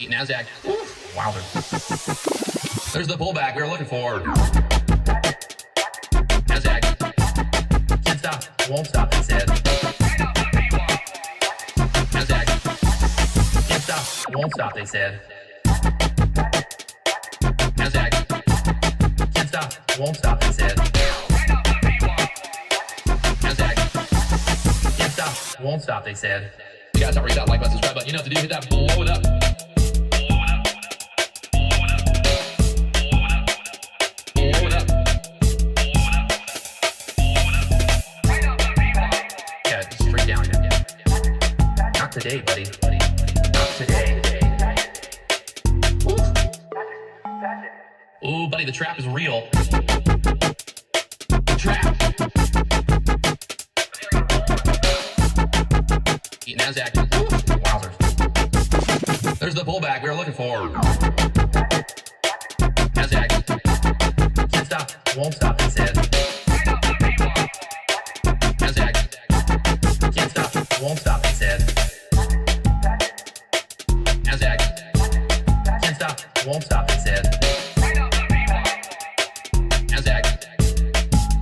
NASDAQ. Oof. Wowzer. There's the pullback we were looking for. NASDAQ. Can't stop, won't stop, they said. NASDAQ. Can't stop, won't stop, they said. NASDAQ. Can't stop, won't stop, they said. NASDAQ. Can't stop, won't stop, they said. You guys already got like, button, subscribe button. You know what to do. Hit that, blow it up. Today, buddy. Not today. Ooh, buddy, the trap is real. The trap. NASDAQ. Wowzers. There's the pullback we were looking for. NASDAQ. Can't stop, won't stop, they said. NASDAQ. Can't stop, won't stop, they said. NASDAQ. Can't stop, won't stop, they said. NASDAQ.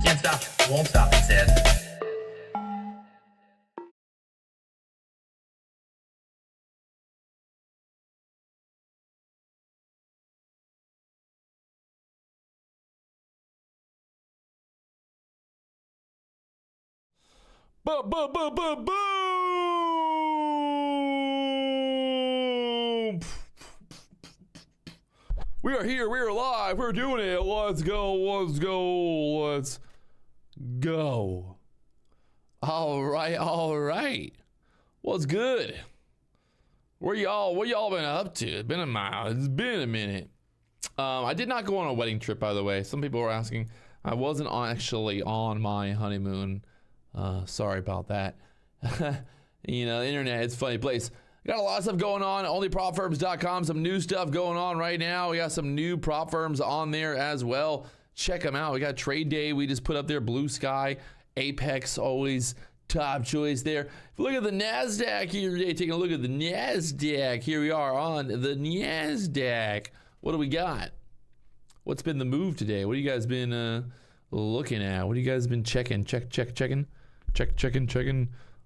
Can't stop, won't stop, they said. Boom! We are here. We are live. We're doing it. Let's go. Let's go. Let's go. All right. What's good? What y'all been up to? It's been a mile. It's been a minute. I did not go on a wedding trip, by the way. Some people were asking. I wasn't actually on my honeymoon. Sorry about that. You know, the internet, it's a funny place. Got a lot of stuff going on. OnlyPropFirms.com. Some new stuff going on right now. We got some new prop firms on there as well. Check them out. We got Trade Day. We just put up there. Blue Sky. Apex, always top choice there. If you look at the NASDAQ here today, taking a look at the NASDAQ. Here we are on the NASDAQ. What do we got? What's been the move today? What have you guys been looking at? What have you guys been checking? Checking.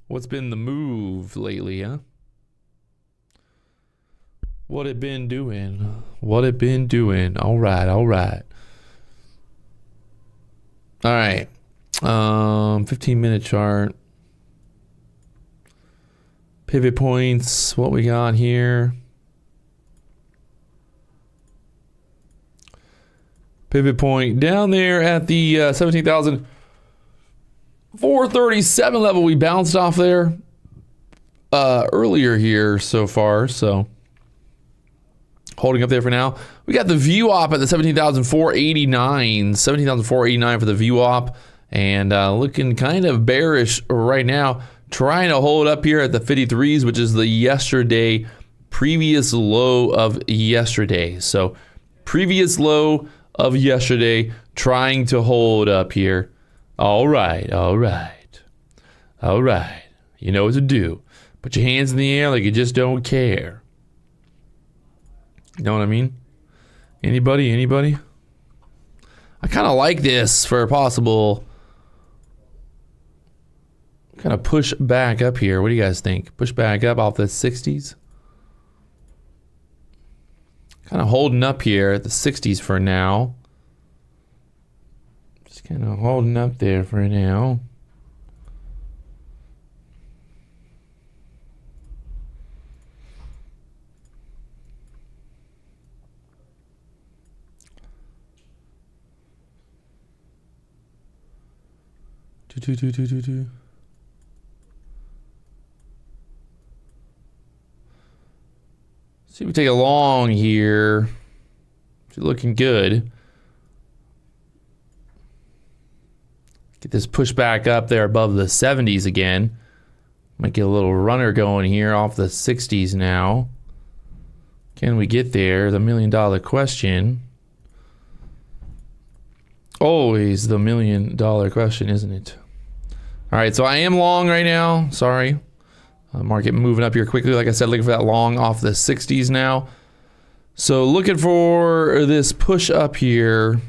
What's been the move lately, huh? What it been doing? All right. 15-minute chart. Pivot points. What we got here? Pivot point down there at the 17,437 level. We bounced off there earlier here so far, so holding up there for now. We got the VWAP at the 17,489 for the VWAP, and looking kind of bearish right now. Trying to hold up here at the 53s, which is the previous low of yesterday. So previous low of yesterday, trying to hold up here. All right. You know what to do. Put your hands in the air like you just don't care. You know what I mean? Anybody? I kind of like this for a possible kind of push back up here. What do you guys think? Push back up off the 60s? Kind of holding up here at the 60s for now. Just kind of holding up there for now. See, we take a long here. It's looking good. Get this push back up there above the 70s again. Might get a little runner going here off the 60s now. Can we get there? The $1 million question. Always the $1 million question, isn't it? All right, so I am long right now. Sorry. Market moving up here quickly. Like I said, looking for that long off the 60s now. So looking for this push up here.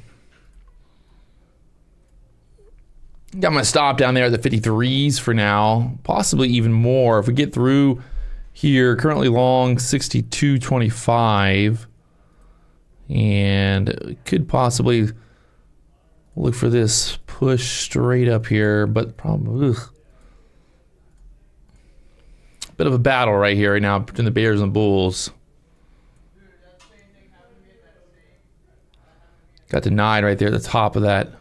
Got my stop down there at the 53s for now, possibly even more. If we get through here, currently long 62.25, and could possibly look for this push straight up here, but probably bit of a battle right here right now between the Bears and Bulls. Got denied right there at the top of that.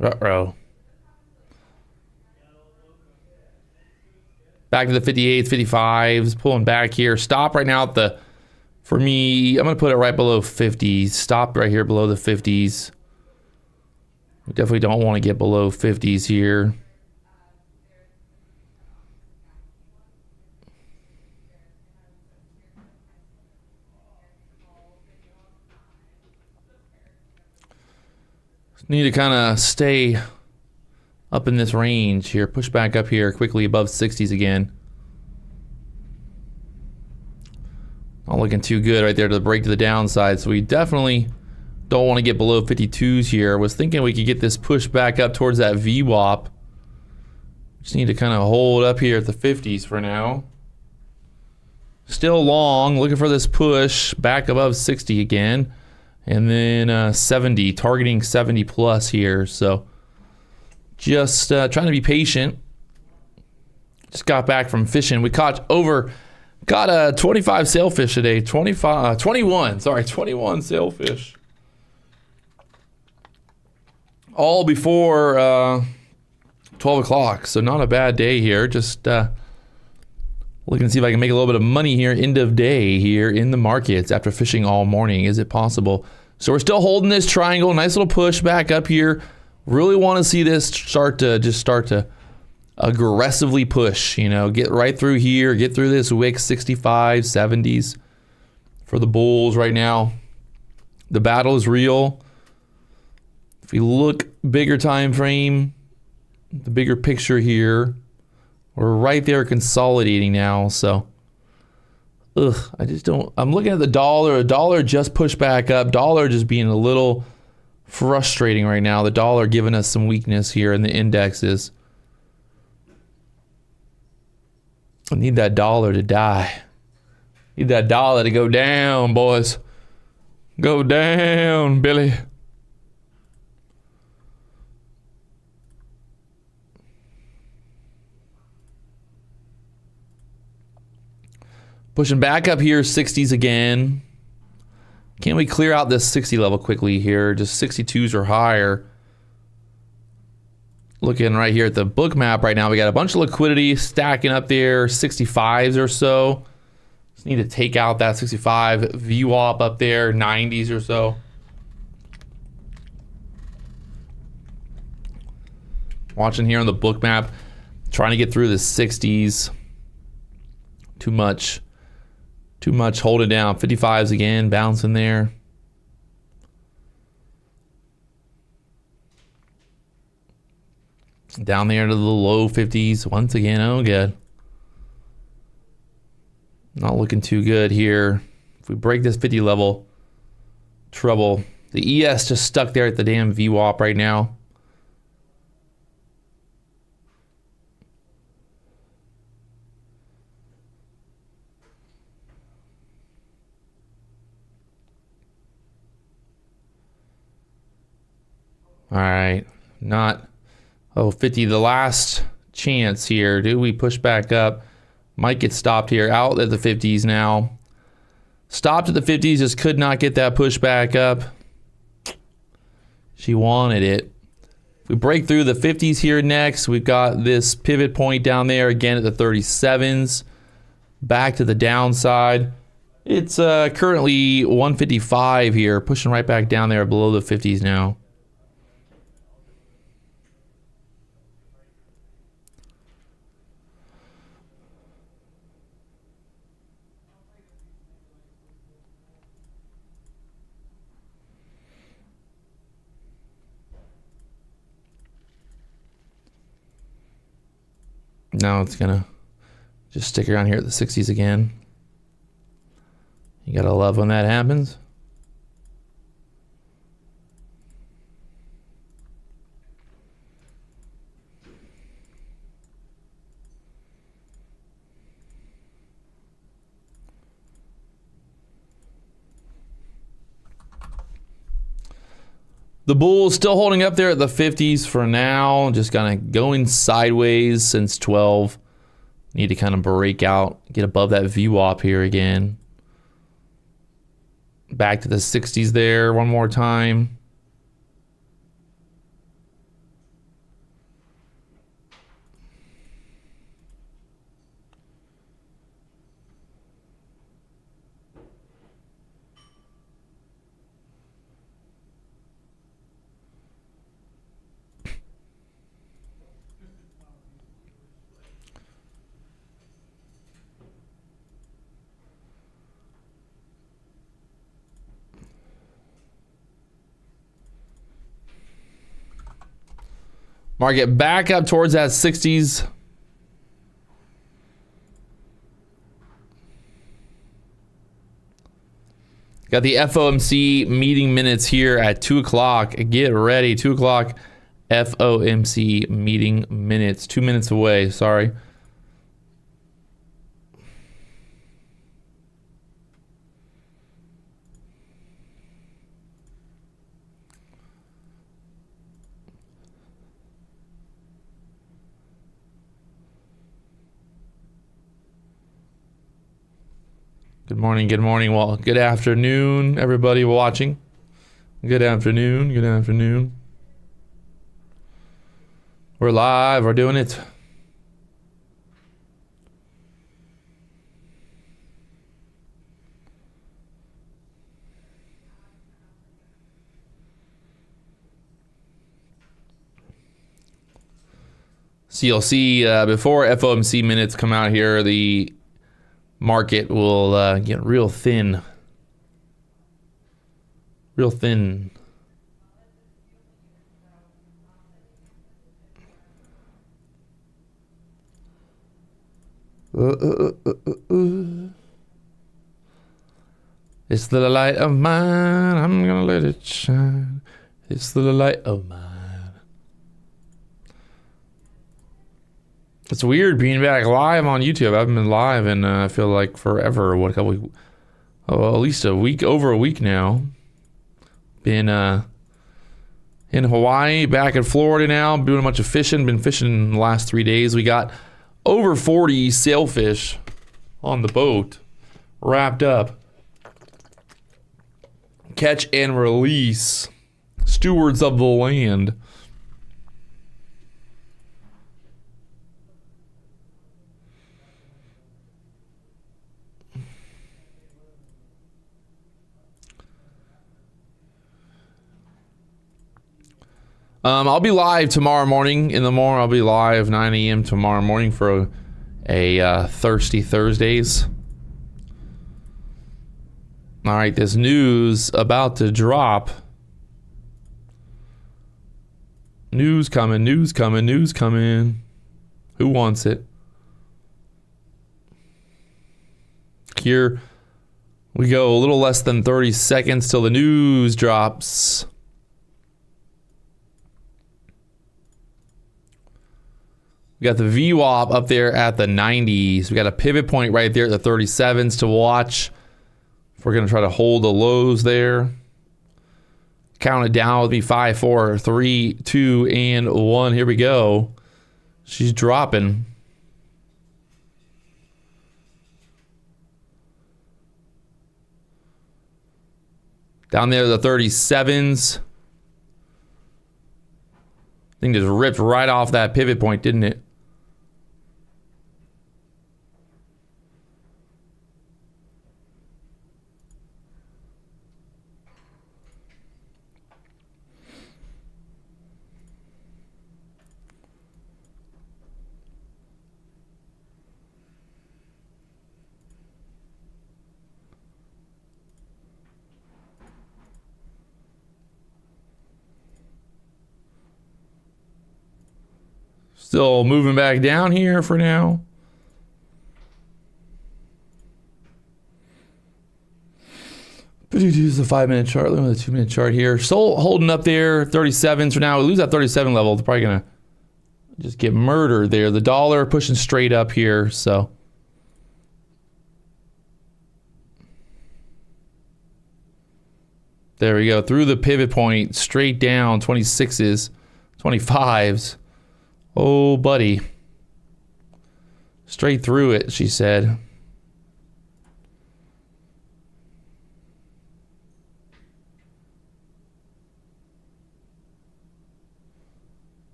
Uh-oh. Back to the 58s, 55s, pulling back here. Stop right now at the, for me, I'm going to put it right below 50s. Stop right here below the 50s. We definitely don't want to get below 50s here. Need to kind of stay up in this range here. Push back up here quickly above 60s again. Not looking too good right there to the break to the downside. So we definitely don't want to get below 52s here. I was thinking we could get this push back up towards that VWAP. Just need to kind of hold up here at the 50s for now. Still long, looking for this push back above 60 again. And then 70, targeting 70 plus here. So just trying to be patient. Just got back from fishing. We got a 25 sailfish today. 21 sailfish. All before 12 o'clock. So not a bad day here. Just looking to see if I can make a little bit of money here, end of day here in the markets after fishing all morning. Is it possible? So we're still holding this triangle. Nice little push back up here. Really want to see this start to aggressively push, you know, get right through here, get through this wick 65, 70s for the Bulls right now. The battle is real. If we look bigger time frame, the bigger picture here, we're right there consolidating now. So I just don't, I'm looking at the dollar. A dollar just pushed back up. Dollar just being a little frustrating right now. The dollar giving us some weakness here in the indexes. I need that dollar to die. Need that dollar to go down, boys. Go down, Billy. Pushing back up here, 60s again. Can we clear out this 60 level quickly here? Just 62s or higher. Looking right here at the book map right now, we got a bunch of liquidity stacking up there, 65s or so. Just need to take out that 65 VWAP up there, 90s or so. Watching here on the book map, trying to get through the 60s. Too much holding down. 55s again, bouncing there. Down there to the low 50s once again. Oh, good. Not looking too good here. If we break this 50 level, trouble. The ES just stuck there at the damn VWAP right now. All right, not, 50, the last chance here. Do we push back up? Might get stopped here, out at the 50s now. Stopped at the 50s, just could not get that push back up. She wanted it. If we break through the 50s here next, we've got this pivot point down there again at the 37s. Back to the downside. It's currently 155 here, pushing right back down there below the 50s now. Now it's gonna just stick around here at the 60s again. You gotta love when that happens. The bull's still holding up there at the 50s for now. Just kind of going sideways since 12. Need to kind of break out, get above that VWAP here again. Back to the 60s there one more time. Market back up towards that 60s. Got the FOMC meeting minutes here at 2 o'clock. Get ready, 2 o'clock FOMC meeting minutes. 2 minutes away, sorry. Good morning, good morning. Well, good afternoon, everybody watching. Good afternoon, good afternoon. We're live, we're doing it. So you'll see before FOMC minutes come out here, the market will get real thin. Real thin. It's the light of mine. I'm gonna let it shine. It's the light of mine. It's weird being back live on YouTube. I haven't been live in I feel like forever. What, a couple? Oh, at least a week, over a week now. Been in Hawaii, back in Florida now. Doing a bunch of fishing. Been fishing the last 3 days. We got over 40 sailfish on the boat, wrapped up. Catch and release. Stewards of the land. I'll be live tomorrow morning. In the morning, I'll be live 9 a.m. tomorrow morning for a Thirsty Thursdays. All right, this news about to drop. News coming, news coming, news coming. Who wants it? Here we go. A little less than 30 seconds till the news drops. We got the VWAP up there at the 90s. We got a pivot point right there at the 37s to watch. If we're going to try to hold the lows there. Count it down with me. 5, 4, 3, 2, and 1. Here we go. She's dropping. Down there, the 37s. Thing just ripped right off that pivot point, didn't it? Still moving back down here for now. Use the 5-minute chart. Look at the 2-minute chart here. Still holding up there, 37s for now. We lose that 37 level. They're probably gonna just get murdered there. The dollar pushing straight up here, so. There we go. Through the pivot point, straight down, 26s, 25s. Oh, buddy. Straight through it, she said.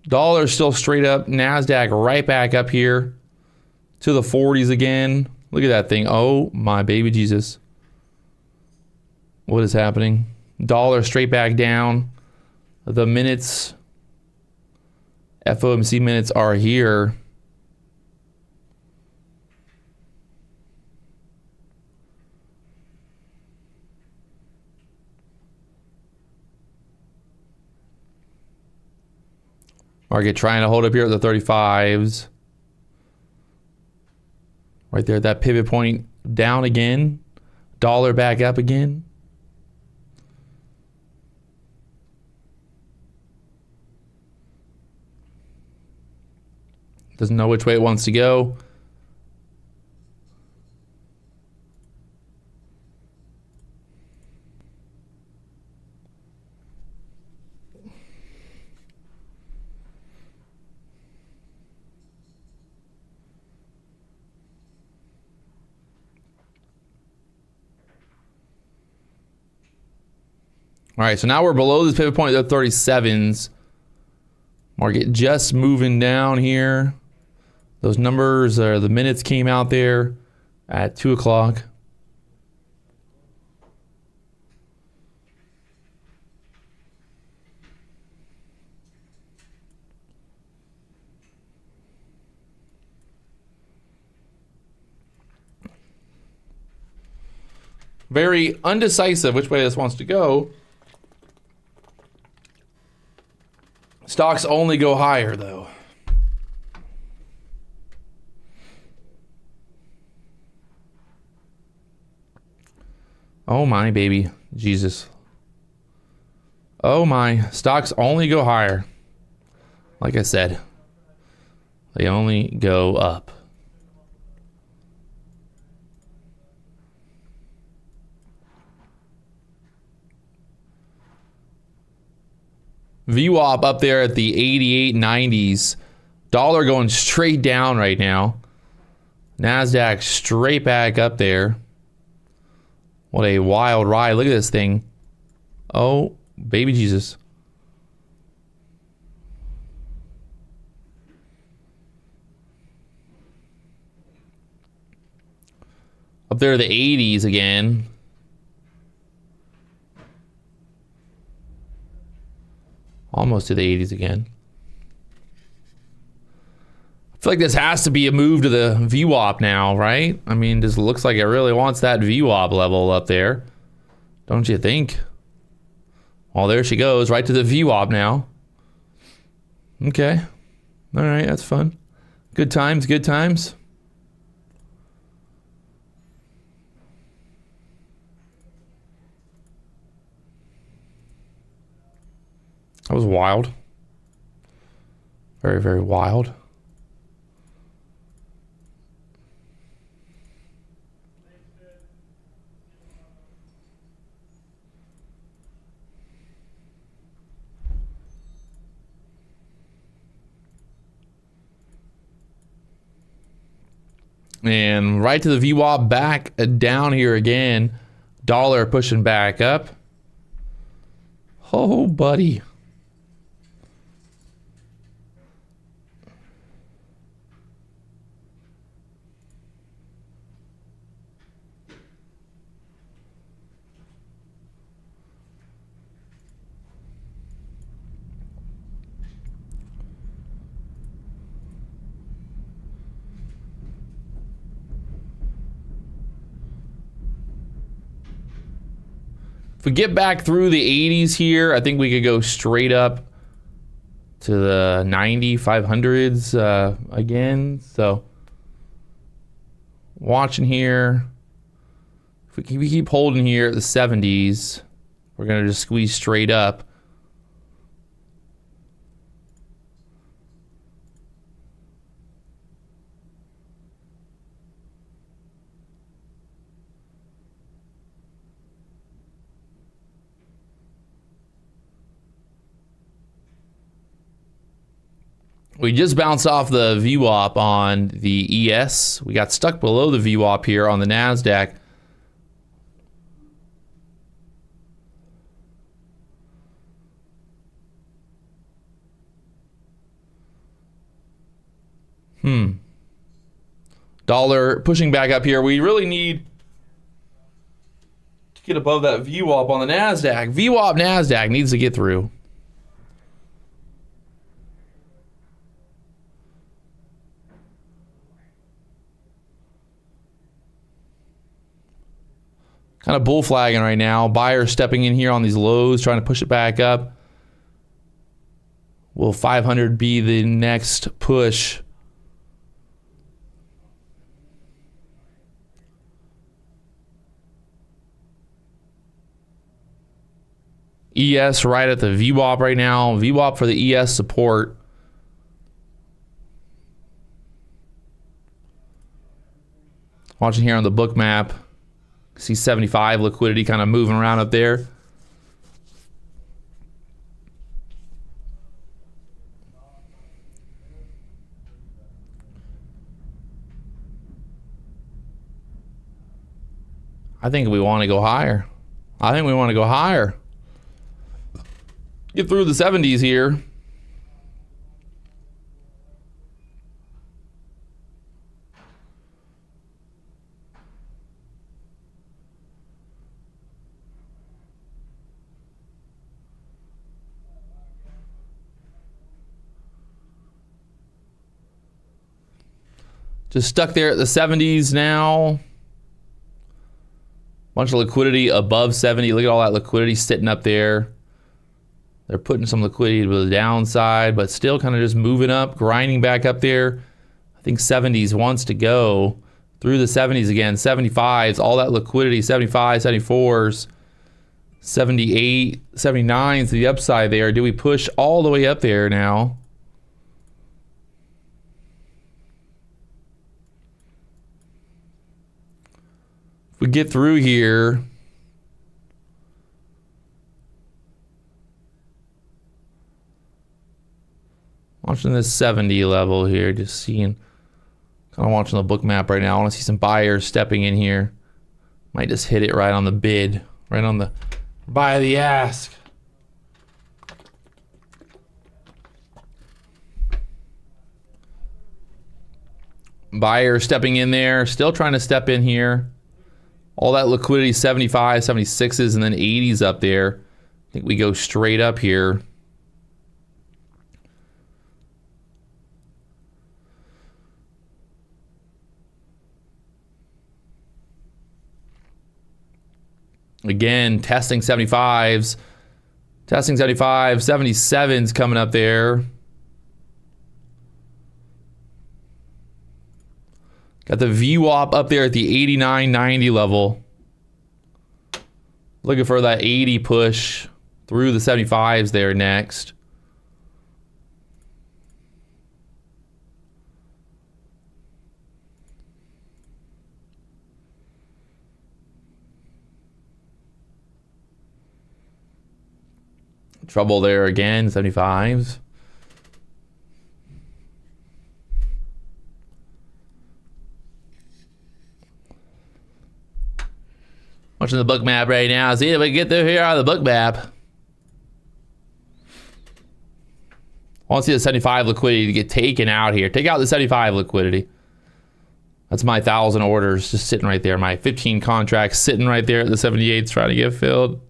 Dollar still straight up. NASDAQ right back up here to the 40s again. Look at that thing. Oh, my baby Jesus. What is happening? Dollar straight back down. The minutes, FOMC minutes are here. Market trying to hold up here at the 35s. Right there at that pivot point, down again. Dollar back up again. Doesn't know which way it wants to go. All right, so now we're below this pivot point at the 37s. Market just moving down here. Those numbers, the minutes came out there at 2 o'clock. Very undecisive which way this wants to go. Stocks only go higher, though. Oh, my baby. Jesus. Oh, my. Stocks only go higher. Like I said, they only go up. VWAP up there at the 88.90s. Dollar going straight down right now. NASDAQ straight back up there. What a wild ride. Look at this thing. Oh, baby Jesus. Up there, the 80s again. Almost to the 80s again. I feel like this has to be a move to the VWAP now, right? I mean, this looks like it really wants that VWAP level up there. Don't you think? Well, there she goes, right to the VWAP now. Okay. All right, that's fun. Good times, good times. That was wild. Very, very wild. And right to the VWAP, back down here again. Dollar pushing back up. Oh, buddy. If we get back through the 80s here, I think we could go straight up to the 500s again. So watching here. If we keep holding here at the 70s, we're going to just squeeze straight up. We just bounced off the VWAP on the ES. We got stuck below the VWAP here on the NASDAQ. Dollar pushing back up here. We really need to get above that VWAP on the NASDAQ. VWAP NASDAQ needs to get through. Kind of bull flagging right now. Buyers stepping in here on these lows, trying to push it back up. Will 500 be the next push? ES right at the VWAP right now. VWAP for the ES support. Watching here on the book map. See 75 liquidity kind of moving around up there. I think we want to go higher. I think we want to go higher. Get through the 70s here. Just stuck there at the 70s now. Bunch of liquidity above 70. Look at all that liquidity sitting up there. They're putting some liquidity to the downside, but still kind of just moving up, grinding back up there. I think 70s wants to go through the 70s again. 75s, all that liquidity, 75, 74s, 78, 79s to the upside there. Do we push all the way up there now? If we get through here, watching this 70 level here, just seeing, kind of watching the book map right now. I want to see some buyers stepping in here. Might just hit it right on the bid, right on the buy the ask. Buyer stepping in there, still trying to step in here. All that liquidity, 75, 76s, and then 80s up there. I think we go straight up here. Again, testing 75s. Testing 75, 77s coming up there. Got the VWAP up there at the 89.90 level. Looking for that 80 push through the 75s there next. Trouble there again, 75s. Watching the book map right now. See if we can get through here on the book map. I want to see the 75 liquidity to get taken out here. Take out the 75 liquidity. That's my 1,000 orders just sitting right there. My 15 contracts sitting right there at the 78s trying to get filled.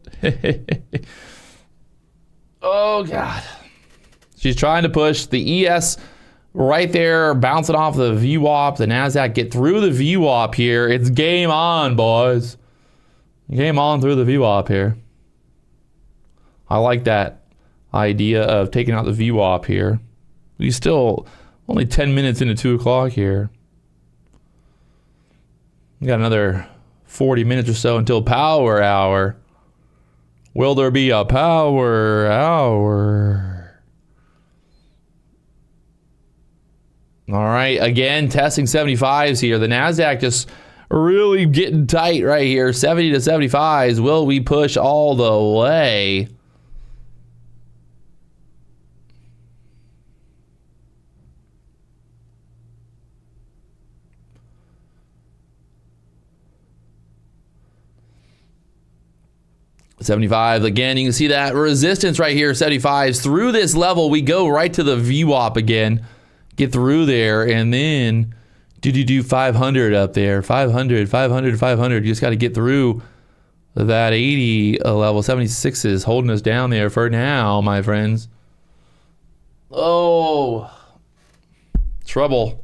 Oh, God. She's trying to push the ES right there, bouncing off the VWAP, the NASDAQ. Get through the VWAP here. It's game on, boys. Game on through the VWAP here. I like that idea of taking out the VWAP here. We still only 10 minutes into 2 o'clock here. We got another 40 minutes or so until power hour. Will there be a power hour? All right, again, testing 75s here. The NASDAQ just really getting tight right here. 70 to 75s. Will we push all the way? $75 again. You can see that resistance right here, 75s. Through this level, we go right to the VWAP again. Get through there, and then do 500 up there. 500, 500, 500. You just got to get through that 80 level. 76 is holding us down there for now, my friends. Oh, trouble.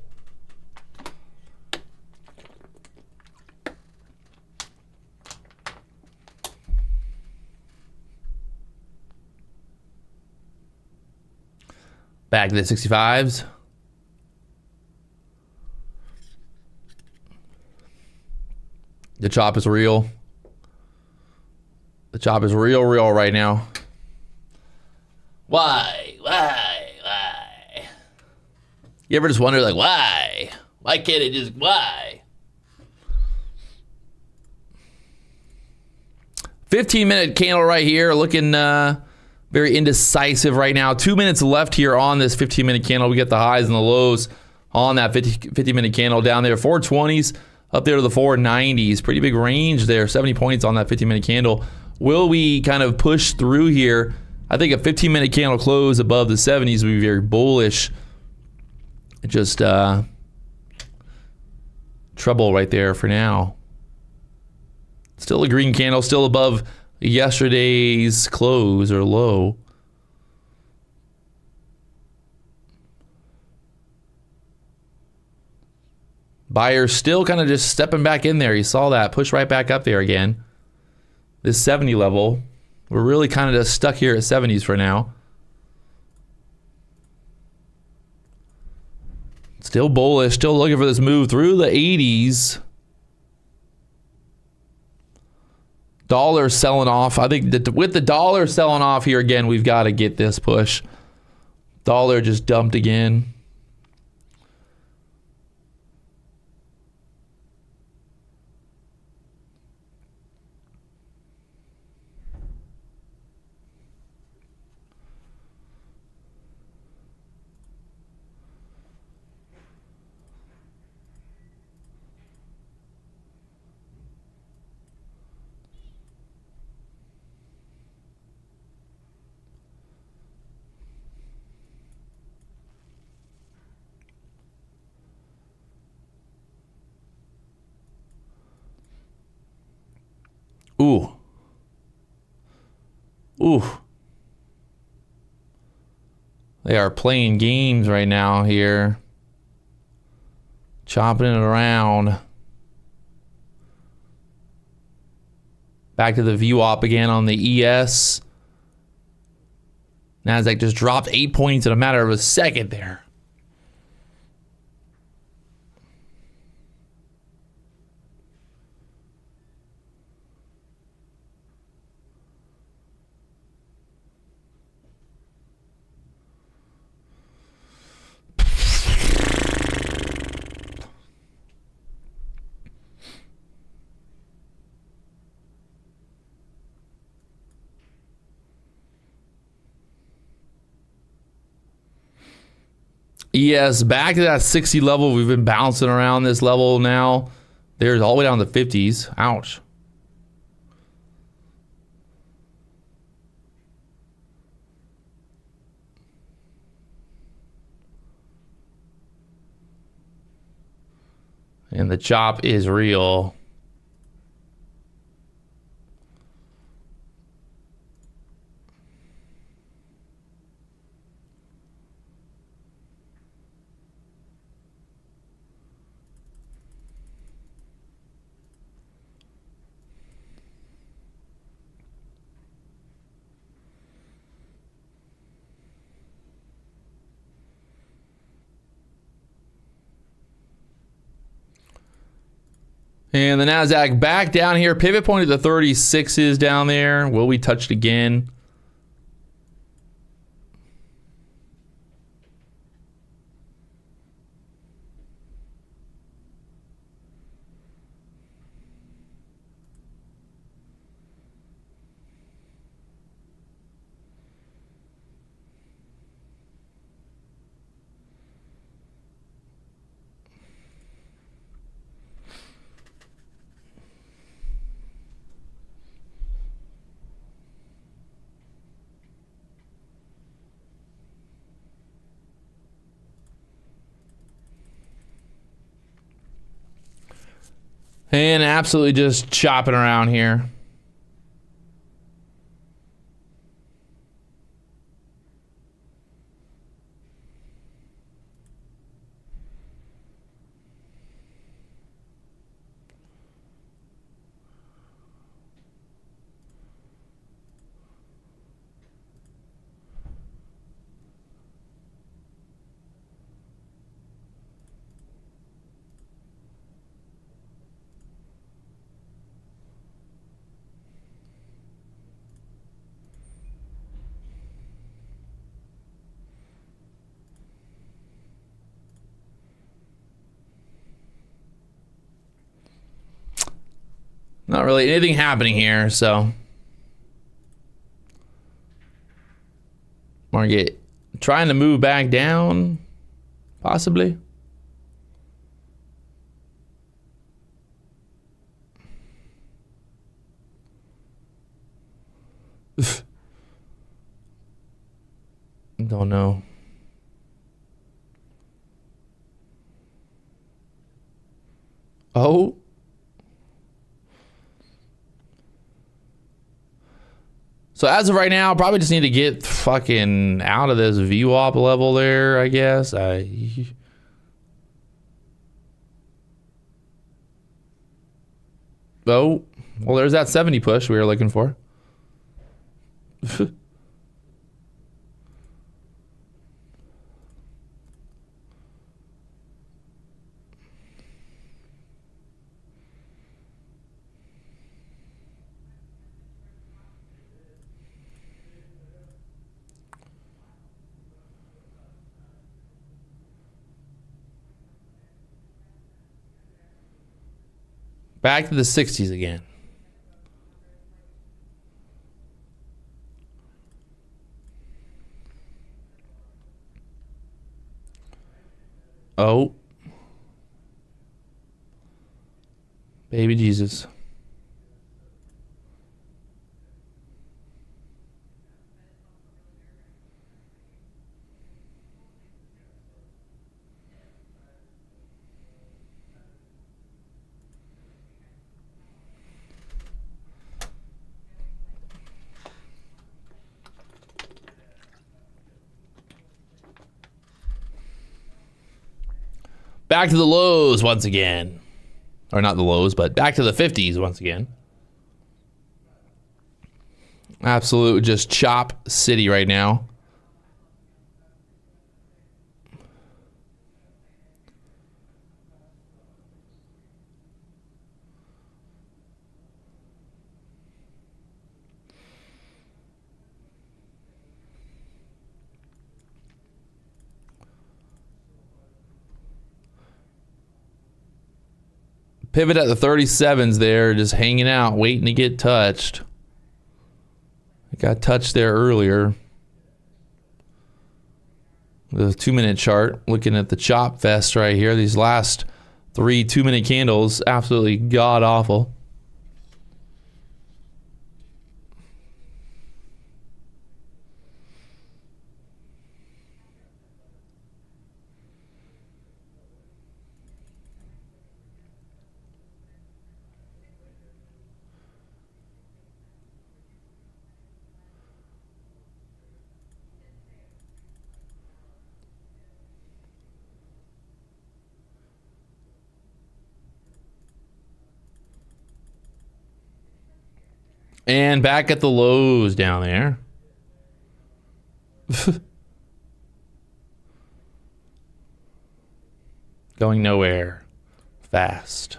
Back to the 65s. The chop is real. The chop is real right now. Why? You ever just wonder, like, why? Why can't it just, why? 15-minute candle right here, looking very indecisive right now. 2 minutes left here on this 15-minute candle. We get the highs and the lows on that 50-minute candle down there. 420s up there to the 490s. Pretty big range there. 70 points on that 15-minute candle. Will we kind of push through here? I think a 15-minute candle close above the 70s would be very bullish. Just trouble right there for now. Still a green candle, still above yesterday's close or low. Buyers still kind of just stepping back in there. You saw that push right back up there again. This 70 level, we're really kind of just stuck here at 70s for now. Still bullish, still looking for this move through the 80s. Dollar selling off. I think that with the dollar selling off here again, we've got to get this push. Dollar just dumped again. Ooh. Ooh. They are playing games right now here. Chopping it around. Back to the VWAP again on the ES. NASDAQ just dropped 8 points in a matter of a second there. Yes, back to that 60 level. We've been bouncing around this level now. There's all the way down to the 50s. Ouch. And the chop is real. And the NASDAQ back down here. Pivot point at the 36s down there. Will we touch it again? And absolutely just chopping around here. Not really anything happening here, so market trying to move back down, possibly. Don't know. Oh. So as of right now, probably just need to get fucking out of this VWAP level there, I guess. Oh, well, there's that 70 push we were looking for. Back to the 60s again. Oh. Baby Jesus. Back to the lows once again. Or not the lows, but back to the 50s once again. Absolute just chop city right now. Pivot at the 37s there, just hanging out, waiting to get touched. It got touched there earlier. The 2-minute chart, looking at the chop fest right here. These last 3 2-minute candles, absolutely god-awful. And back at the lows down there. Going nowhere fast.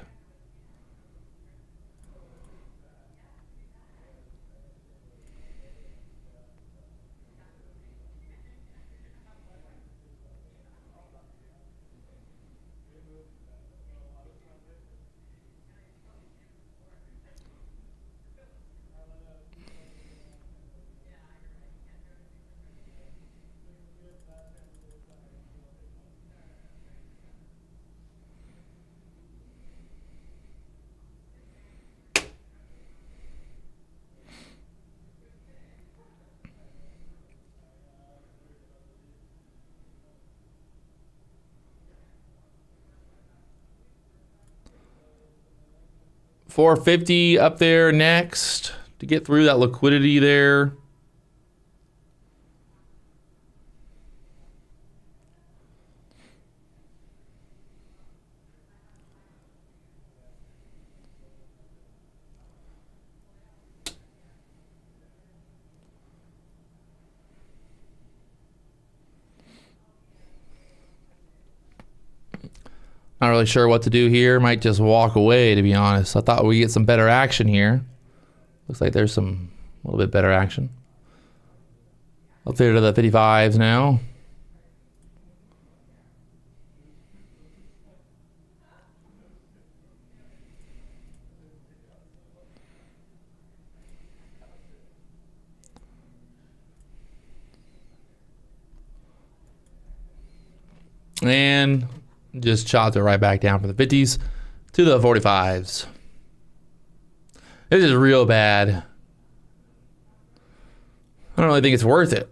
450 up there next to get through that liquidity there. Not really sure what to do here. Might just walk away, to be honest. I thought we'd get some better action here. Looks like there's a little bit better action. Up there to the 55s now. And just chopped it right back down from the 50s to the 45s. This is real bad. I don't really think it's worth it.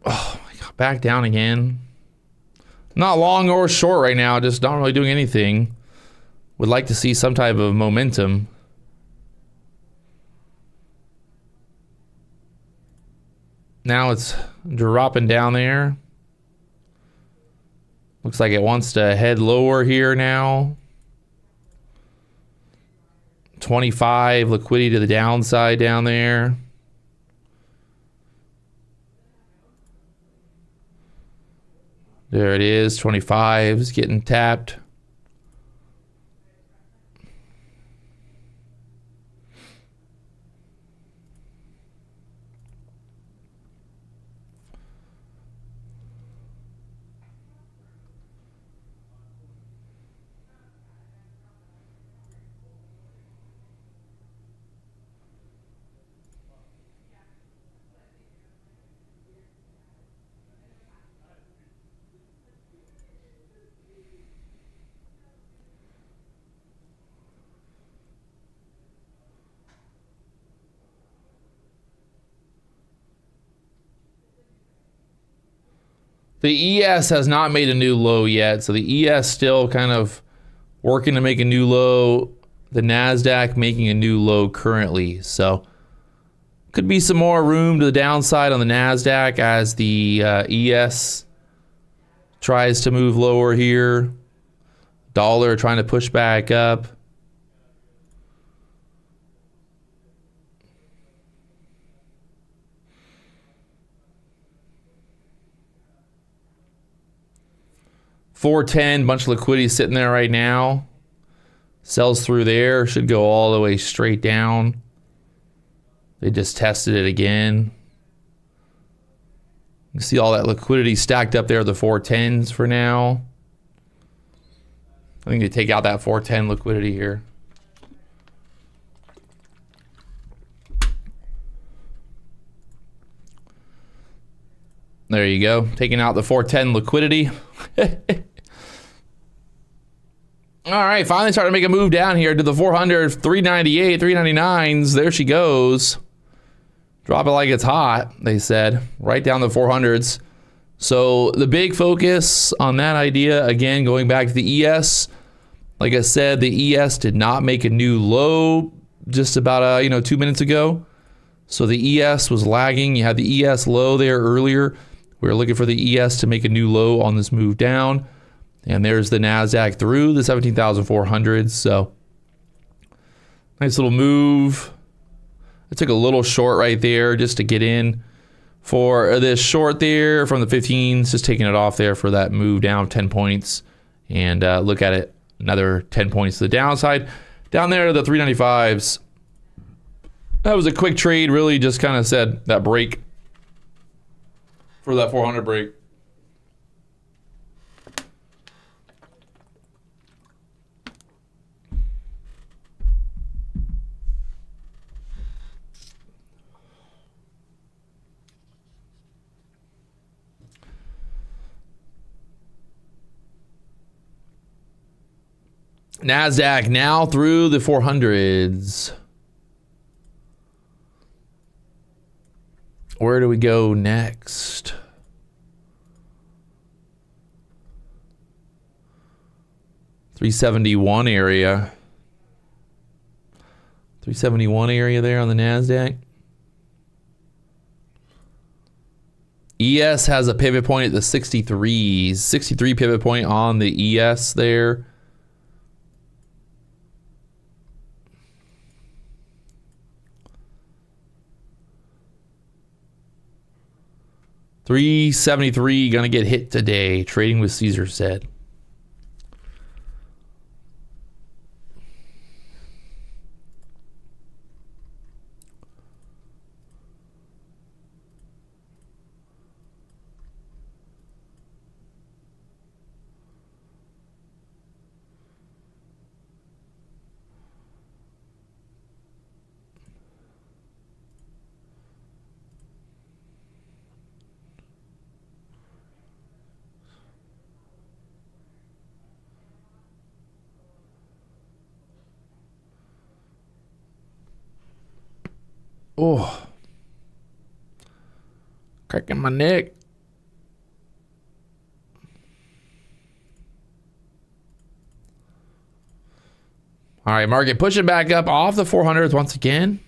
Oh my God, back down again. Not long or short right now, just not really doing anything. Would like to see some type of momentum. Now it's dropping down there. Looks like it wants to head lower here now. 25 liquidity to the downside down there. There it is, 25 is getting tapped. The ES has not made a new low yet, so the ES still kind of working to make a new low. The NASDAQ making a new low currently, so could be some more room to the downside on the NASDAQ as the ES tries to move lower here. Dollar trying to push back up. $410, bunch of liquidity sitting there right now. Sells through there, should go all the way straight down. They just tested it again. You see all that liquidity stacked up there, the 410s for now. I think they take out that 410 liquidity here. There you go, taking out the 410 liquidity. All right, finally starting to make a move down here to the 400, 398, 399s. There she goes. Drop it like it's hot, they said. Right down the 400s. So the big focus on that idea, again, going back to the ES. Like I said, the ES did not make a new low just about 2 minutes ago. So the ES was lagging. You had the ES low there earlier. We were looking for the ES to make a new low on this move down. And there's the NASDAQ through the 17,400s. So nice little move. I took a little short right there just to get in for this short there from the 15s. Just taking it off there for that move down 10 points. And look at it. Another 10 points to the downside. Down there to the 395s. That was a quick trade. Really just kind of said that break for that 400 break. NASDAQ now through the 400s. Where do we go next? 371 area. 371 area there on the NASDAQ. ES has a pivot point at the 63s. 63 pivot point on the ES there. $373 gonna get hit today. Trading with Caesar said. Oh, cracking my neck. All right, market pushing back up off the 400s once again.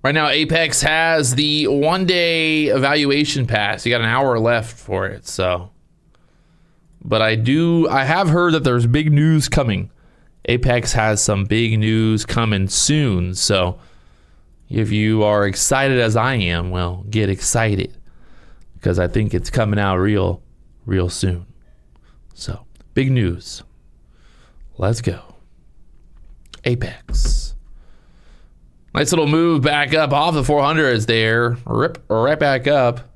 Right now, Apex has the one-day evaluation pass. You got an hour left for it, so. But I have heard that there's big news coming. Apex has some big news coming soon. So if you are excited as I am, well, get excited, because I think it's coming out real soon. So big news. Let's go. Apex. Nice little move back up off the 400s there. Rip right back up.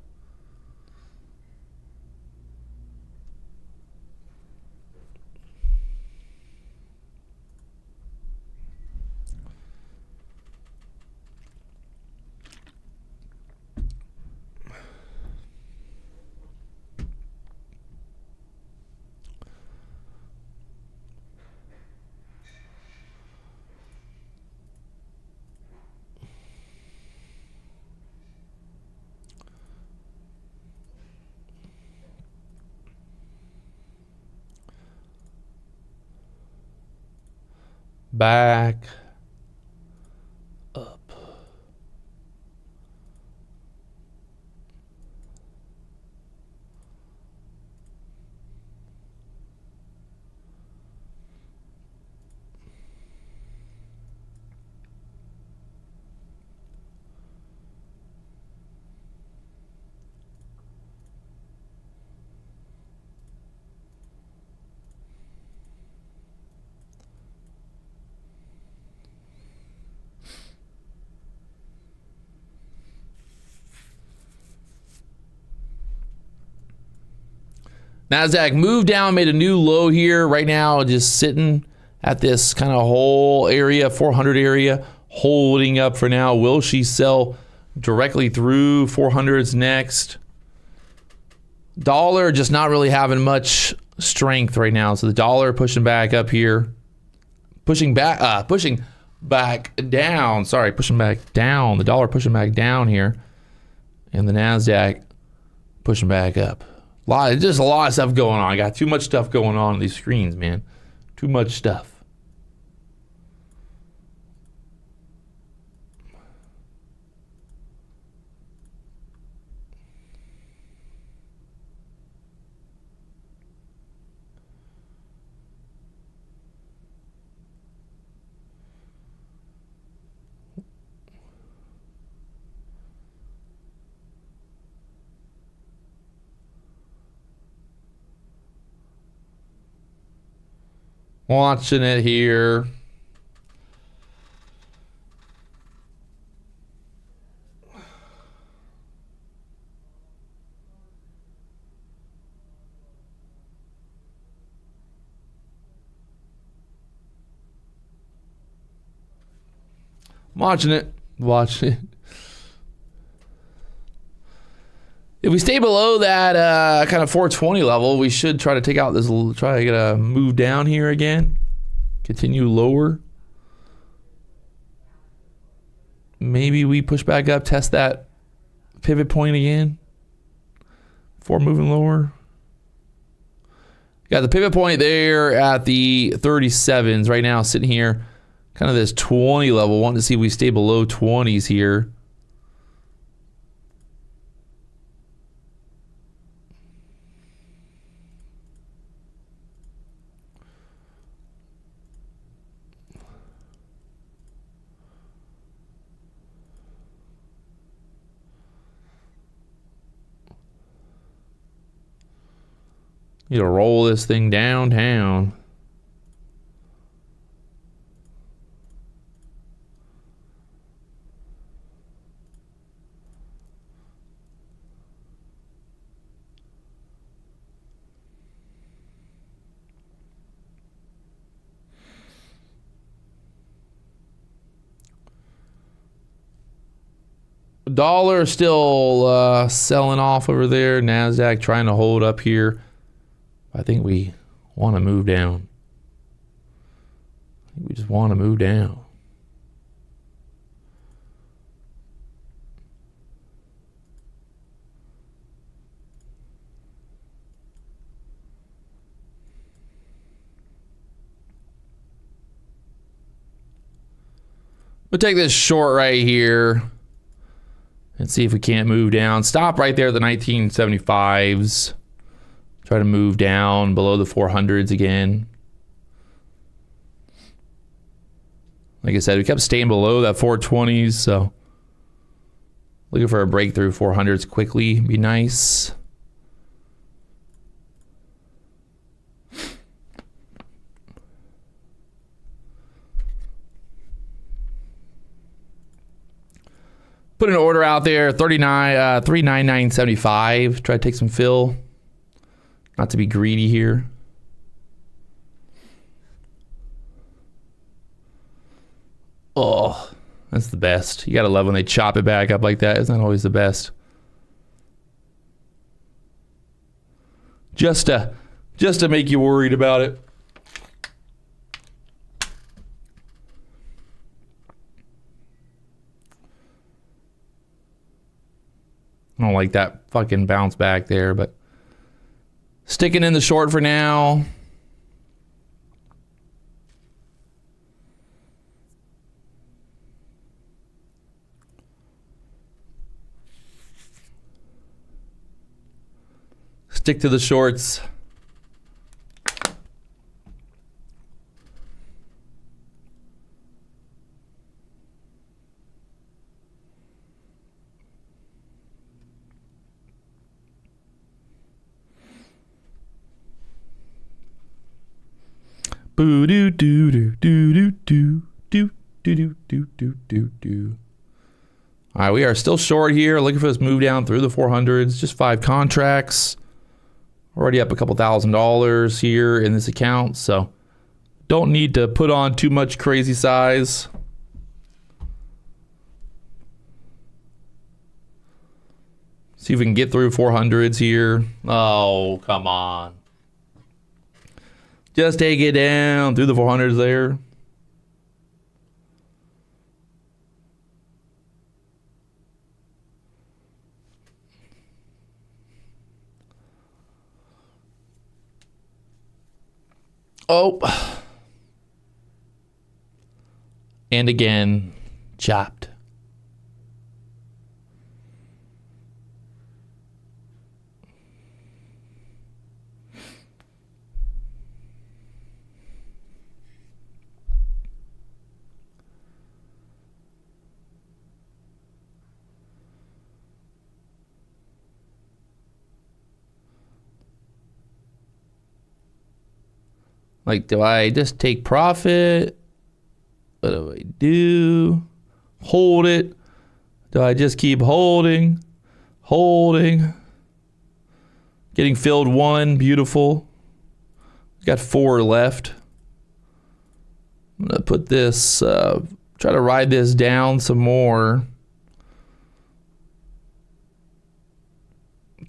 Back up. NASDAQ moved down, made a new low here. Right now, just sitting at this kind of whole area, 400 area, holding up for now. Will she sell directly through 400s next? Dollar just not really having much strength right now. So the dollar pushing back up here, pushing back down. Sorry, pushing back down. The dollar pushing back down here, and the NASDAQ pushing back up. Just a lot of stuff going on. I got too much stuff going on these screens, man. Too much stuff. Watching it here. Watching it. If we stay below that kind of 420 level, we should try to take out this, try to get a move down here again. Continue lower. Maybe we push back up, test that pivot point again. Before moving lower. Got the pivot point there at the 37s right now, sitting here, kind of this 20 level. Wanting to see if we stay below 20s here. Need to roll this thing downtown. Dollar still selling off over there. NASDAQ trying to hold up here. I think we want to move down. I think we just want to move down. We'll take this short right here and see if we can't move down. Stop right there at the 1975s. Try to move down below the 400s again. Like I said, we kept staying below that 420s, so looking for a breakthrough 400s quickly be nice. Put an order out there, 399.75. Try to take some fill. Not to be greedy here. Oh, that's the best. You gotta love when they chop it back up like that. It's not always the best. Just to make you worried about it. I don't like that fucking bounce back there, but sticking in the short for now. Stick to the shorts. Boo doo doo doo doo doo doo doo doo doo doo doo doo. All right, we are still short here. Looking for this move down through the 400s. Just 5 contracts. Already up a couple $1,000 here in this account, so don't need to put on too much crazy size. See if we can get through 400s here. Oh, come on. Just take it down through the 400s there. Oh. And again, chopped. Like, do I just take profit? What do I do? Hold it. Do I just keep holding? Holding. Getting filled 1. Beautiful. Got 4 left. I'm going to put this, try to ride this down some more.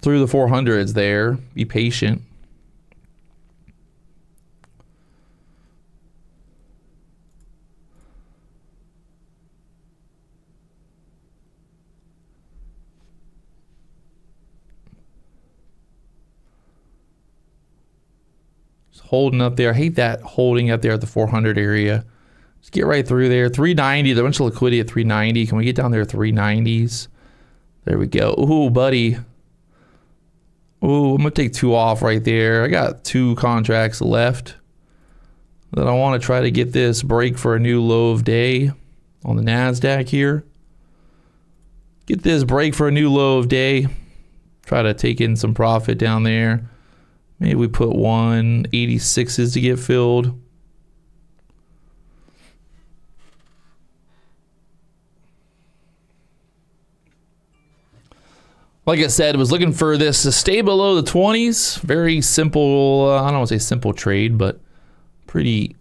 Through the 400s there. Be patient. holding up there. I hate that holding up there at the 400 area. Just get right through there. 390, there's a bunch of liquidity at 390. Can we get down there 390s? There we go. Ooh, buddy. Ooh, I'm going to take 2 off right there. I got 2 contracts left that I want to try to get this break for a new low of day on the NASDAQ here. Get this break for a new low of day. Try to take in some profit down there. Maybe we put 186s to get filled. Like I said, was looking for this to stay below the 20s. Very simple, I don't want to say simple trade, but pretty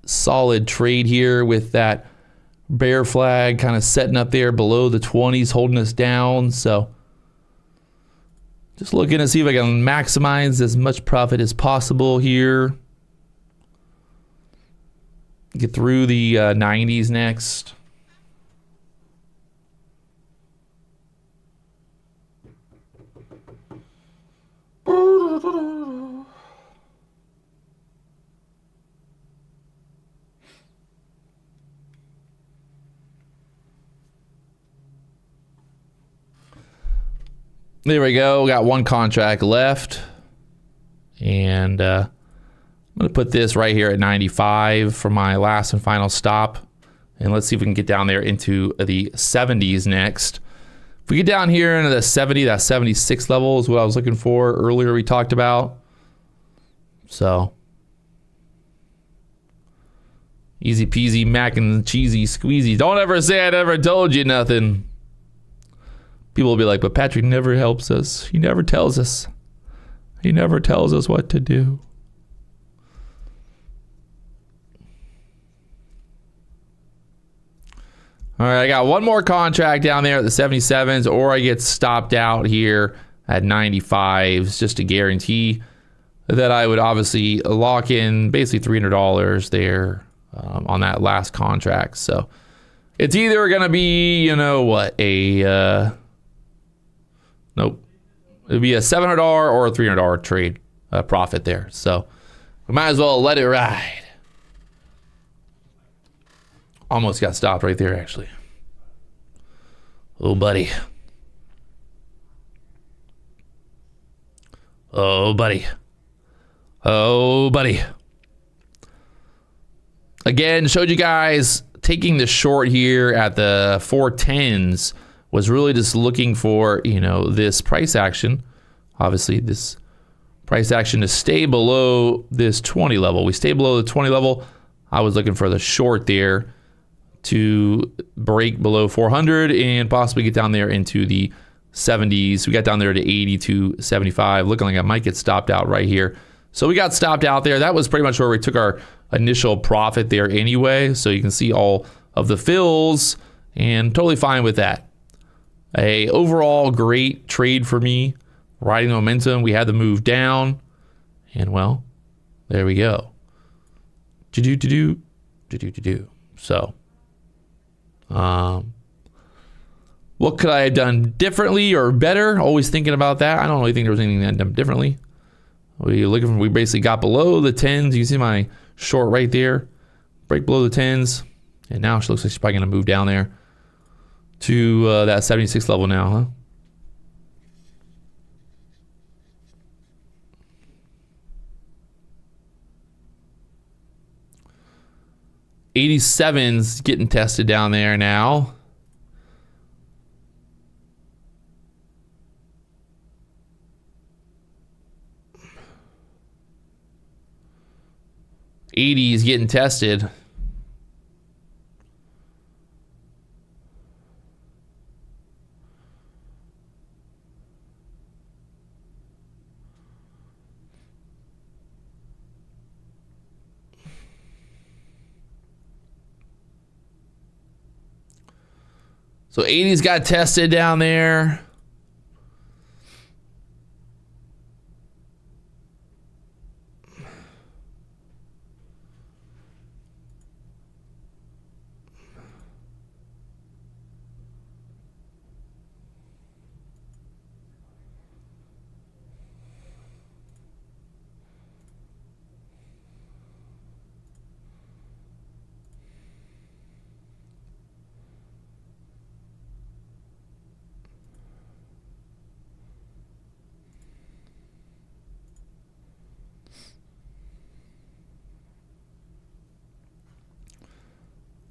solid trade here with that bear flag kind of setting up there below the 20s, holding us down. So just looking to see if I can maximize as much profit as possible here. Get through the 90s next. There we go. Got 1 contract left. And I'm going to put this right here at 95 for my last and final stop. And let's see if we can get down there into the 70s next. If we get down here into the 70, that 76 level is what I was looking for earlier we talked about. So easy peasy mac and cheesy squeezy. Don't ever say I never told you nothing. People will be like, but Patrick never helps us. He never tells us. He never tells us what to do. All right, I got 1 more contract down there at the 77s, or I get stopped out here at 95s just to guarantee that I would obviously lock in basically $300 there on that last contract. So it's either going to be, you know what, nope. It'd be a $700 or a $300 trade profit there. So we might as well let it ride. Almost got stopped right there, actually. Oh, buddy. Oh, buddy. Oh, buddy. Again, showed you guys taking the short here at the 410s. Was really just looking for, you know, this price action. Obviously, this price action to stay below this 20 level. We stay below the 20 level. I was looking for the short there to break below 400 and possibly get down there into the 70s. We got down there to 80 to 75. Looking like I might get stopped out right here. So we got stopped out there. That was pretty much where we took our initial profit there anyway. So you can see all of the fills and totally fine with that. A overall great trade for me. Riding the momentum. We had the move down. And well, there we go. So, what could I have done differently or better? Always thinking about that. I don't really think there was anything that I done differently. We basically got below the 10s. You see my short right there. Break below the 10s. And now she looks like she's probably going to move down there to that 76 level now, huh? '87's getting tested down there now. '80's getting tested. So 80's got tested down there.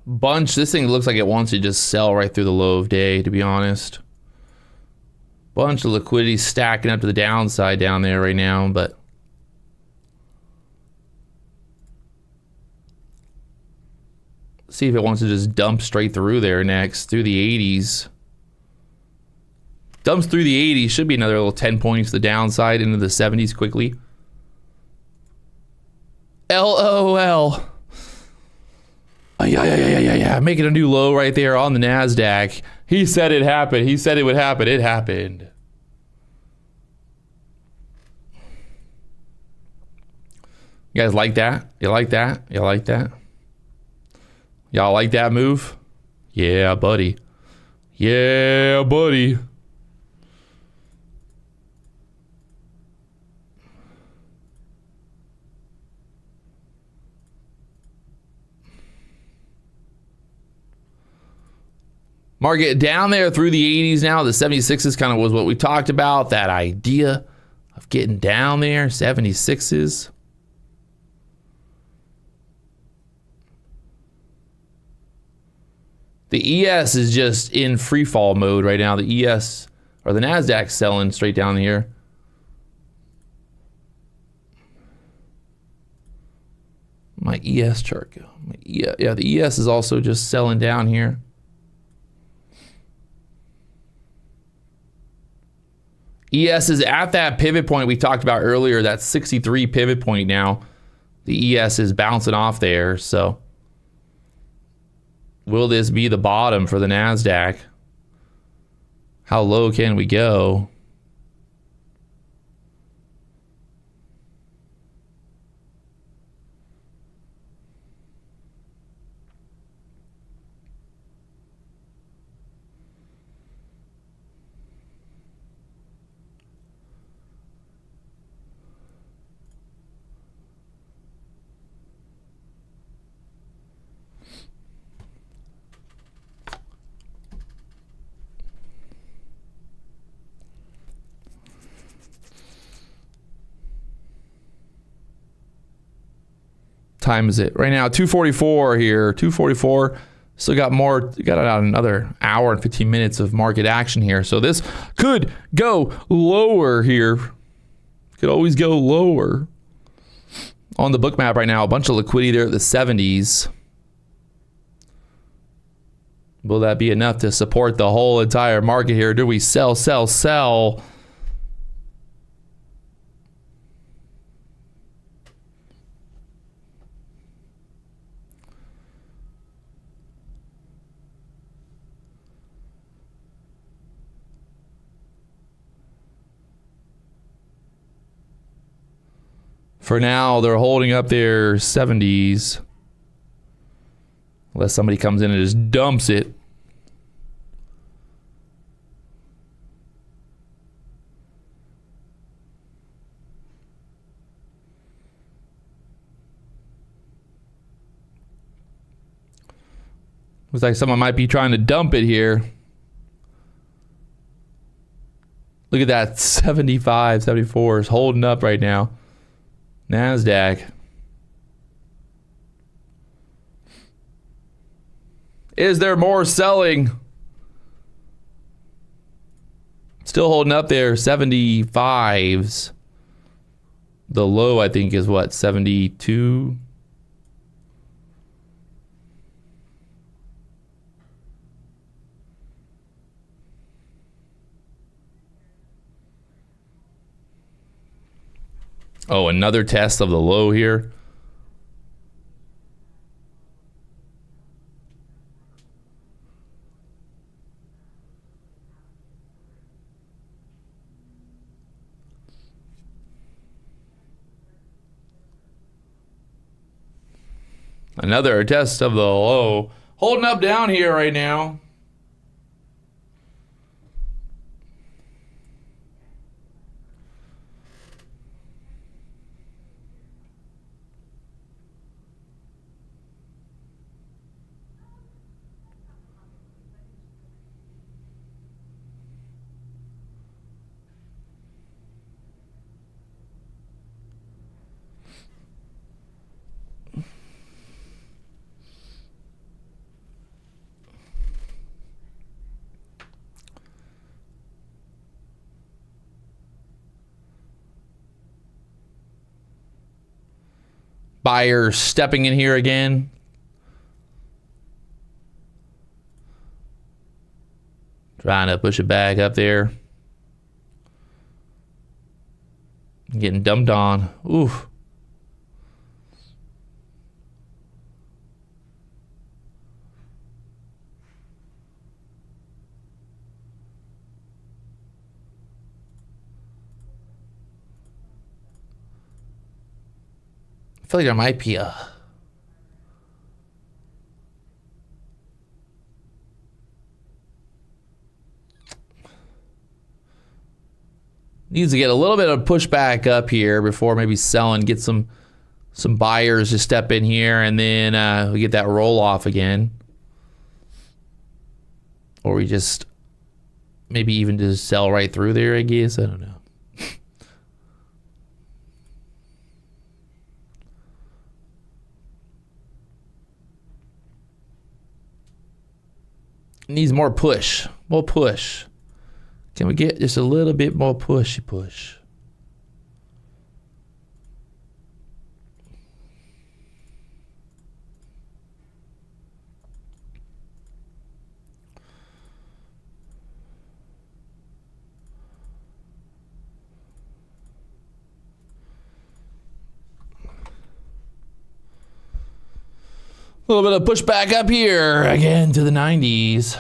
bunch. This thing looks like it wants to just sell right through the low of day, to be honest. Bunch of liquidity stacking up to the downside down there right now, but see if it wants to just dump straight through there next, through the 80s. Dumps through the 80s, should be another little 10 points to the downside into the 70s quickly. LOL. Yeah, making a new low right there on the NASDAQ. He said it happened. He said it would happen. It happened. You guys like that? You like that? You like that? Y'all like that move? Yeah, buddy. Yeah, buddy. Market down there through the 80s now. The 76s kind of was what we talked about. That idea of getting down there. 76s. The ES is just in free fall mode right now. The ES or the NASDAQ selling straight down here. My ES chart. Yeah, the ES is also just selling down here. ES is at that pivot point we talked about earlier, that 63 pivot point now. The ES is bouncing off there, so will this be the bottom for the NASDAQ? How low can we go? Time is it right now? 2:44 here. 2:44. Still got more. Got about another hour and 15 minutes of market action here. So this could go lower here. Could always go lower. On the book map right now, a bunch of liquidity there at the 70s. Will that be enough to support the whole entire market here? Do we sell, sell, sell? For now, they're holding up their 70s. Unless somebody comes in and just dumps it. Looks like someone might be trying to dump it here. Look at that, 75, 74 is holding up right now. NASDAQ. Is there more selling? Still holding up there, 75s. The low, I think, is what, 72? Oh, another test of the low here. Another test of the low. Holding up down here right now. Buyers stepping in here again. Trying to push it back up there. Getting dumped on. Oof. I feel like there might be a needs to get a little bit of pushback up here before maybe selling, get some buyers to step in here, and then we get that roll off again. Or we just maybe even just sell right through there, I guess. I don't know. Needs more push. More push. Can we get just a little bit more push? A little bit of pushback up here again to the 90s.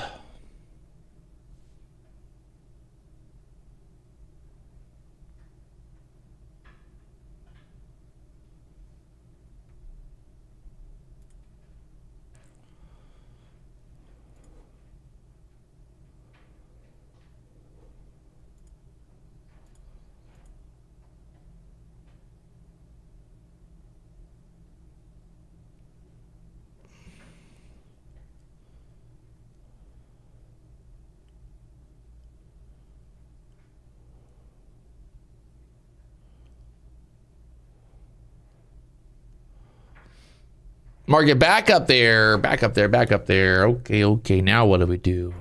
Market back up there, back up there, back up there. Okay. Now what do we do?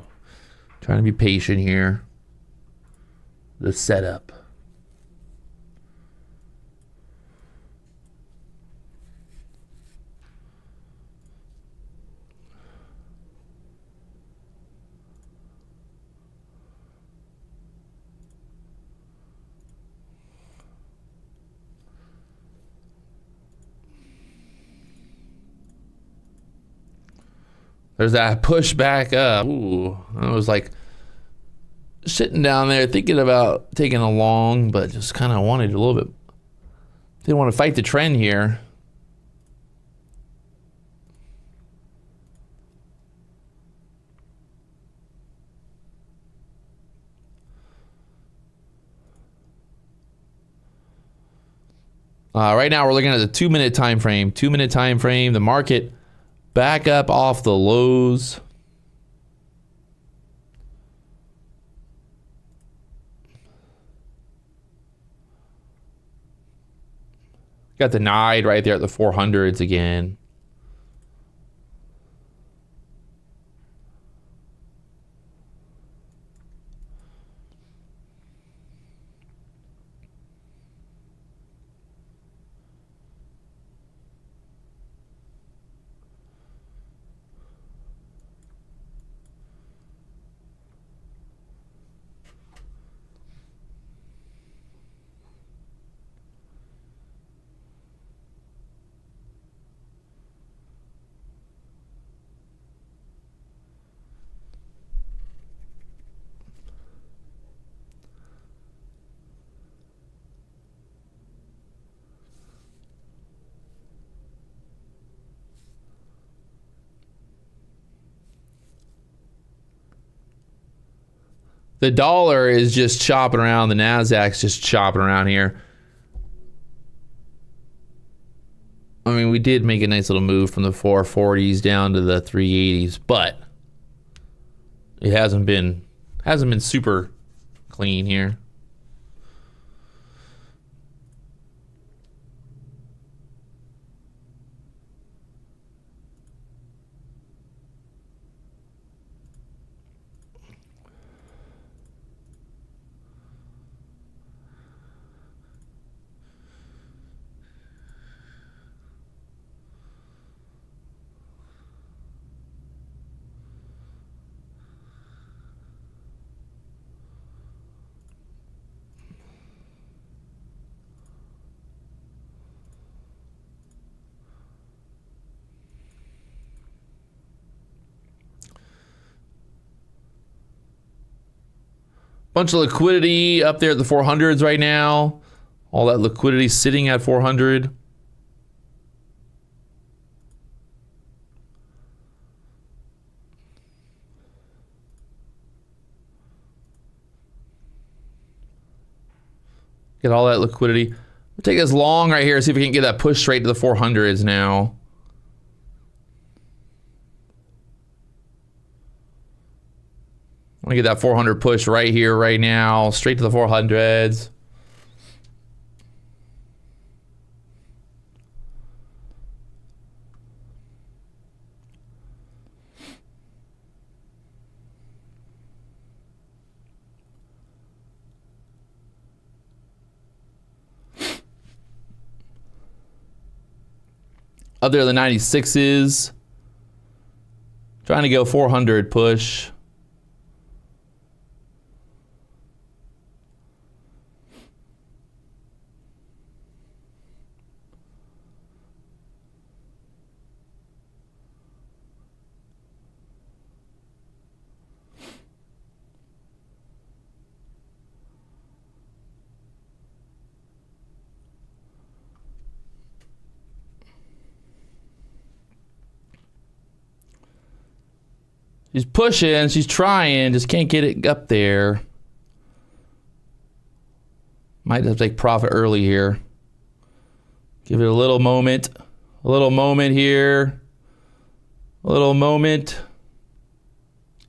Trying to be patient here. The setup. There's that push back up. Ooh, I was like sitting down there thinking about taking a long, but just kind of wanted a little bit. Didn't want to fight the trend here. Right now we're looking at the 2-minute time frame. 2-minute time frame. The market back up off the lows. Got denied right there at the 400s again. The dollar is just chopping around. The Nasdaq's just chopping around here. I mean, we did make a nice little move from the 440s down to the 380s, but it hasn't been super clean here. Bunch of liquidity up there at the 400s right now. All that liquidity sitting at 400. Get all that liquidity. We'll take this long right here, see if we can get that push straight to the 400s now. I want to get that 400 push right here, right now, straight to the 400s. Up there, the 96s. Trying to go 400 push. She's pushing, she's trying, just can't get it up there. Might have to take profit early here. Give it a little moment here. A little moment.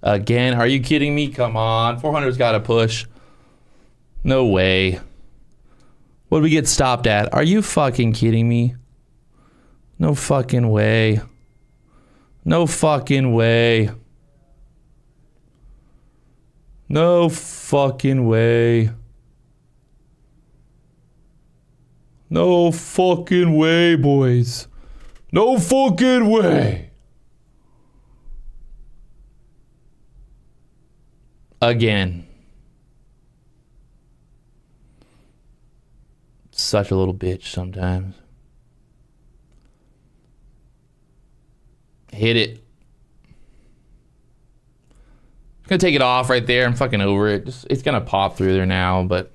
Again, are you kidding me? Come on, 400's got to push. No way. What did we get stopped at? Are you fucking kidding me? No fucking way. No fucking way. No fucking way. No fucking way, boys. No fucking way. Again. Such a little bitch sometimes. Hit it. Gonna take it off right there. I'm fucking over it. It's gonna pop through there now, but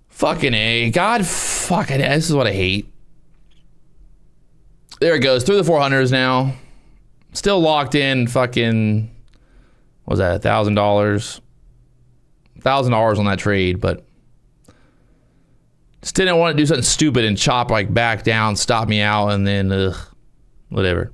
fucking A. God fucking A. This is what I hate. There it goes. Through the 400s now. Still locked in fucking, what was that, $1,000? $1,000 on that trade, but just didn't want to do something stupid and chop like back down, stop me out, and then whatever.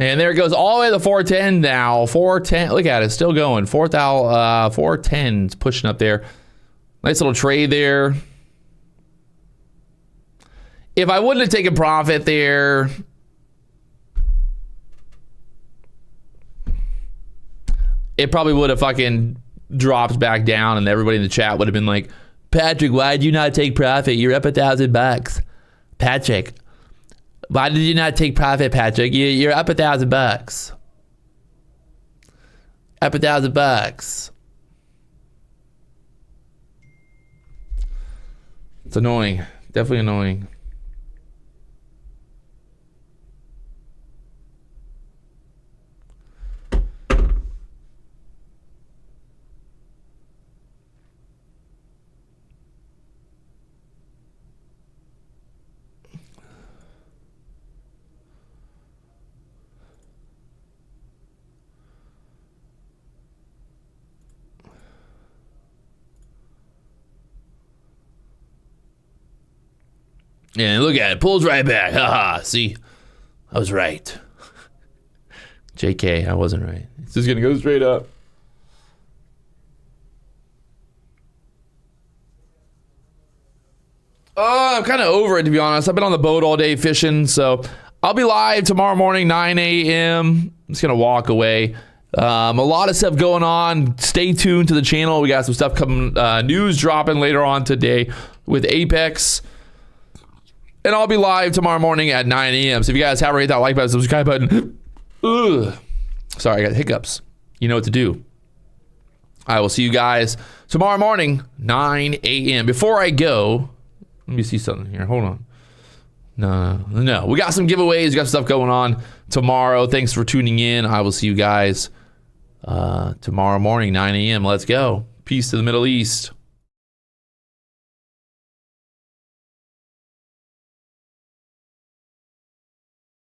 And there it goes all the way to the 410 now. 410, look at it, still going. 410's pushing up there. Nice little trade there. If I wouldn't have taken profit there, it probably would have fucking dropped back down and everybody in the chat would have been like, Patrick, why did you not take profit? You're up $1,000. Patrick, why did you not take profit, Patrick? You're up $1,000. Up $1,000. It's annoying. Definitely annoying. And look at it, pulls right back. Haha, see, I was right. JK, I wasn't right. It's just gonna go straight up. I'm kind of over it, to be honest. I've been on the boat all day fishing, so I'll be live tomorrow morning, 9 a.m. I'm just gonna walk away. A lot of stuff going on. Stay tuned to the channel. We got some stuff coming, news dropping later on today with Apex. And I'll be live tomorrow morning at 9 a.m. So if you guys haven't hit that like button, subscribe button. Ugh. Sorry, I got hiccups. You know what to do. I will see you guys tomorrow morning, 9 a.m. Before I go, let me see something here. Hold on. No. We got some giveaways. We got stuff going on tomorrow. Thanks for tuning in. I will see you guys tomorrow morning, 9 a.m. Let's go. Peace to the Middle East.